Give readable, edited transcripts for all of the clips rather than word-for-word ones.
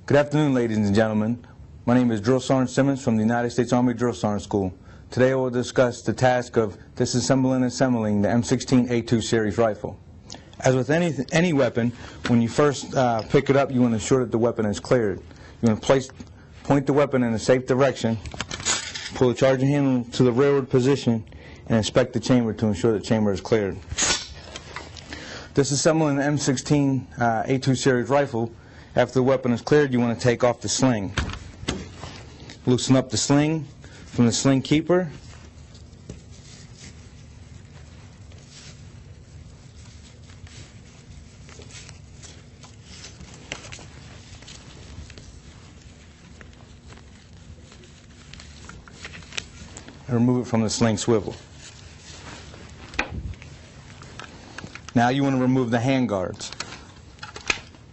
Good afternoon, ladies and gentlemen. My name is Drill Sergeant Simmons from the United States Army Drill Sergeant School. Today I will discuss the task of disassembling and assembling the M16A2 series rifle. As with any weapon, when you first pick it up, you want to ensure that the weapon is cleared. You want to point the weapon in a safe direction, pull the charging handle to the rearward position, and inspect the chamber to ensure the chamber is cleared. Disassembling the M16A2 series rifle, after the weapon is cleared, you want to take off the sling. Loosen up the sling from the sling keeper. And remove it from the sling swivel. Now you want to remove the hand guards.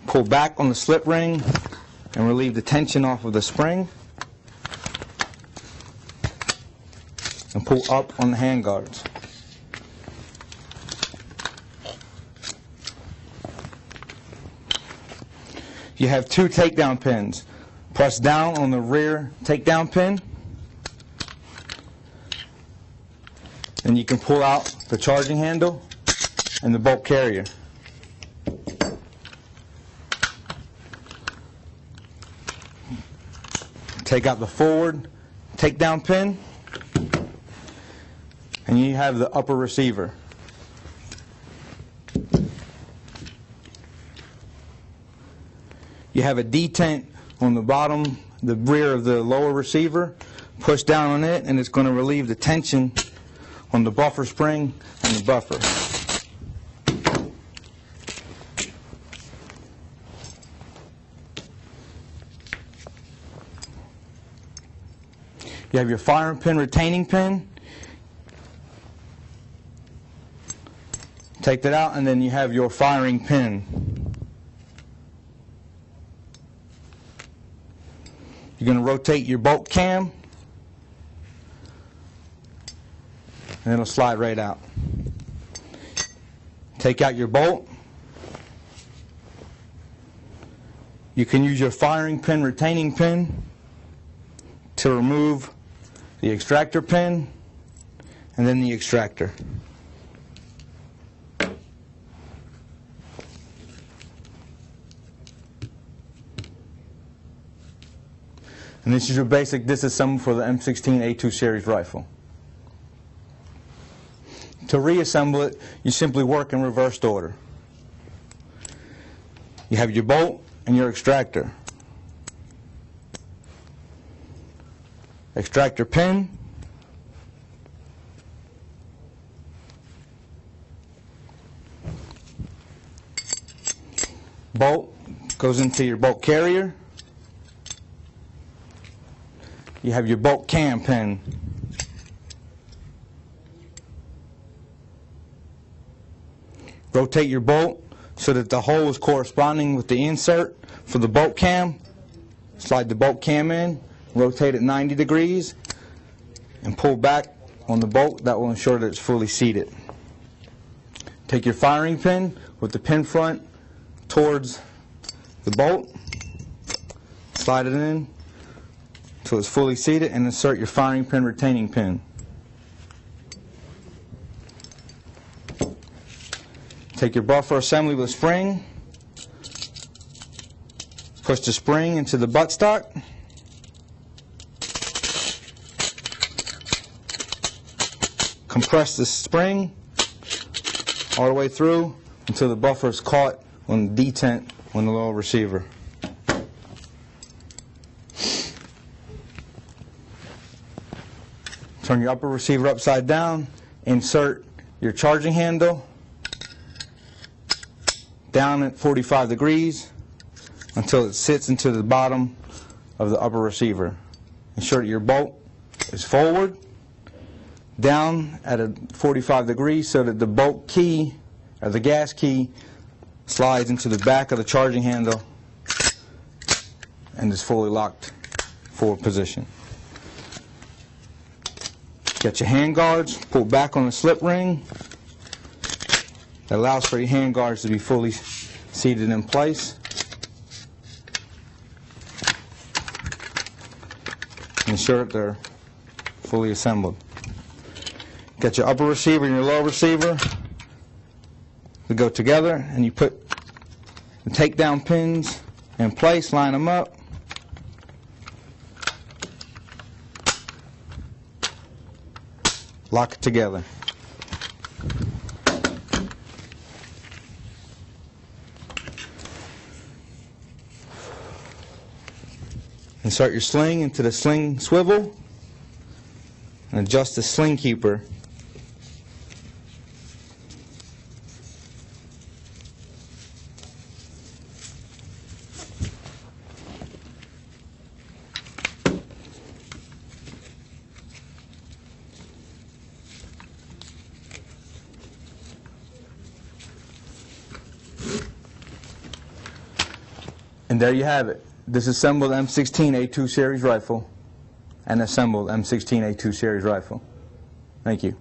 Pull back on the slip ring and relieve the tension off of the spring, and pull up on the hand guards. You have two takedown pins. Press down on the rear takedown pin, and you can pull out the charging handle and the bolt carrier. Take out the forward takedown pin, and you have the upper receiver. You have a detent on the bottom, the rear of the lower receiver. Push down on it, and it's going to relieve the tension on the buffer spring and the buffer. You have your firing pin retaining pin. Take that out, and then you have your firing pin. You're going to rotate your bolt cam, and it'll slide right out. Take out your bolt. You can use your firing pin retaining pin to remove the extractor pin and then the extractor. And this is your basic disassemble for the M16A2 series rifle. To reassemble it, you simply work in reversed order. You have your bolt and your extractor. Extractor pin, bolt goes into your bolt carrier. You have your bolt cam pin. Rotate your bolt so that the hole is corresponding with the insert for the bolt cam. Slide the bolt cam in, rotate it 90 degrees, and pull back on the bolt. That will ensure that it's fully seated. Take your firing pin with the pin front towards the bolt, slide it in until it's fully seated, and insert your firing pin retaining pin. Take your buffer assembly with a spring, push the spring into the buttstock, compress the spring all the way through until the buffer is caught on the detent on the lower receiver. Turn your upper receiver upside down, insert your charging handle down at 45 degrees until it sits into the bottom of the upper receiver. Ensure that your bolt is forward, down at a 45 degrees so that the bolt key, or the gas key, slides into the back of the charging handle and is fully locked forward position. Get your hand guards, pull back on the slip ring. That allows for your hand guards to be fully seated in place. ensure that they're fully assembled. Get your upper receiver and your lower receiver. They go together, and you put the takedown pins in place, line them up. Lock it together. Insert your sling into the sling swivel and adjust the sling keeper. And there you have it. Disassembled M16A2 series rifle and assembled M16A2 series rifle. Thank you.